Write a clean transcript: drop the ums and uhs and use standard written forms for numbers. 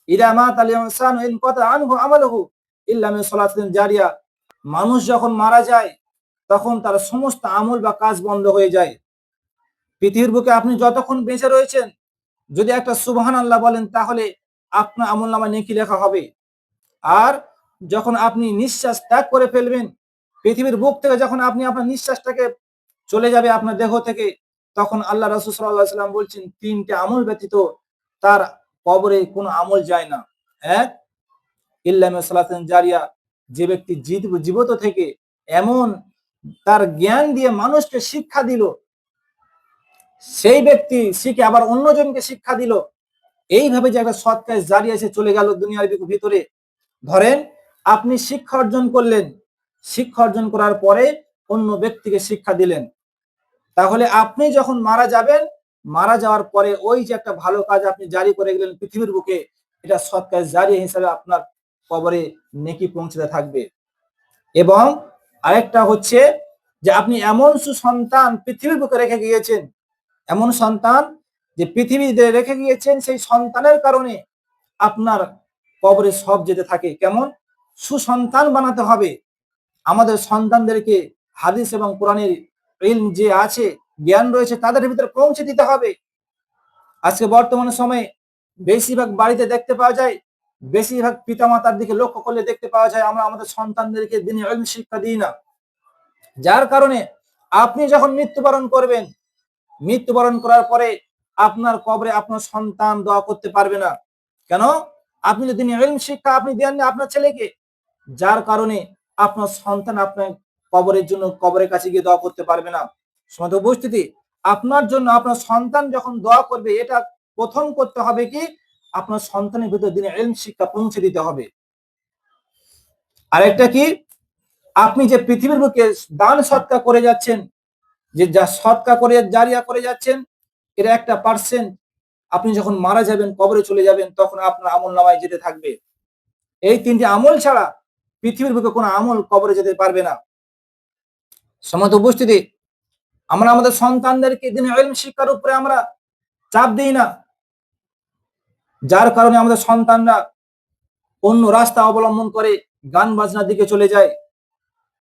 ইদা মাতাল ইনসানু ইনকাতা আনহু আমালুহু ইল্লা মিন সালাতিন জারিয়া। মানুষ যখন মারা যায় তখন তার সমস্ত আমল বা কাজ বন্ধ হয়ে যায়। পৃথিবীর বুকে আপনি যতক্ষণ বেঁচে রয়েছেন, যদি একটা সুবহানাল্লাহ বলেন তাহলে আপনার আমলনামায় নেকি লেখা হবে। আর যখন আপনি নিঃশ্বাস ত্যাগ করে ফেলবেন, পৃথিবীর বুক থেকে যখন আপনি আপনার নিঃশ্বাসটাকে চলে যাবে আপনার দেহ থেকে, তখন আল্লাহ রাসূল সাল্লাল্লাহু আলাইহি ওয়াসাল্লাম বলছেন ৩টে আমল ব্যতীত তার কবরে কোনো আমল যায় না। এক, ইল্লা মিন সালাতিন জারিয়া, যে ব্যক্তি জীবিত থেকে এমন তার জ্ঞান দিয়ে মানুষকে শিক্ষা দিল, সেই ব্যক্তি শিখে আবার অন্যজনকে শিক্ষা দিল, এইভাবে যে একটা সৎ কাজ জারি এসে চলে গেল দুনিয়ার ভিতরে। ধরেন আপনি শিক্ষা অর্জন করলেন, শিক্ষা অর্জন করার পরে অন্য ব্যক্তিকে শিক্ষা দিলেন, তাহলে আপনি যখন মারা যাবেন, মারা যাওয়ার পরে ওই যে একটা ভালো কাজ আপনি জারি করে গেলেন পৃথিবীর বুকে, এটা সৎ কাজ জারি হিসাবে আপনার কবরে নেকি পৌঁছতে থাকবে। এবং আরেকটা হচ্ছে যে আপনি এমন সুসন্তান পৃথিবীর বুকে রেখে গিয়েছেন, এমন সন্তান যে পৃথিবীতে রেখে গিয়েছেন, সেই সন্তানের কারণে আপনার কবরে সব যেতে থাকে। কেমন? সুসন্তান বানাতে হবে। আমাদের সন্তানদেরকে হাদিস এবং কোরআনের ইলম যে আছে, জ্ঞান রয়েছে, তাদের ভিতরে পৌঁছে দিতে হবে। আজকে বর্তমান সময়ে বেশিরভাগ বাড়িতে দেখতে পাওয়া যায়, বেশিরভাগ পিতামাতার দিকে লক্ষ্য করলে দেখতে পাওয়া যায় আমরা আমাদের সন্তানদেরকে দিনের ইলম শিক্ষা দিই না। যার কারণে আপনি যখন মৃত্যুবরণ করবেন, মৃত্যুবরণ করার পরে আপনার কবরে আপনার সন্তান দোয়া করতে পারবে না। কেন? আপনি যদি ইলম শিক্ষা আপনি দেননি আপনার ছেলেকে, যার কারণে আপনার সন্তান আপনার কবরের জন্য কবরের কাছে গিয়ে দোয়া করতে পারবে না। সমাজ উপস্থিতি, আপনার জন্য আপনার সন্তান যখন দোয়া করবে, এটা প্রথম করতে হবে কি, আপনার সন্তানের ভিতরে দিনে ইলম শিক্ষা পৌঁছে দিতে হবে। আরেকটা কি, আপনি যে পৃথিবীর বুকে দান সৎকার করে যাচ্ছেন, যে যা সৎকার করে জারিয়া করে যাচ্ছেন, এটা একটা পার্সেন্ট আপনি যখন মারা যাবেন, কবরে চলে যাবেন, তখন আপনার আমল নামায় যেতে থাকবে। এই ৩টি আমল ছাড়া পৃথিবীর বুকে কোনো আমল কবরে যেতে পারবে না। সমাজ উপস্থিতি, আমরা আমাদের সন্তানদেরকে দিনের ইলম শিক্ষার উপরে আমরা চাপ দিই না, যার কারণে আমাদের সন্তানরা অন্য রাস্তা অবলম্বন করে গান বাজনার দিকে চলে যায়।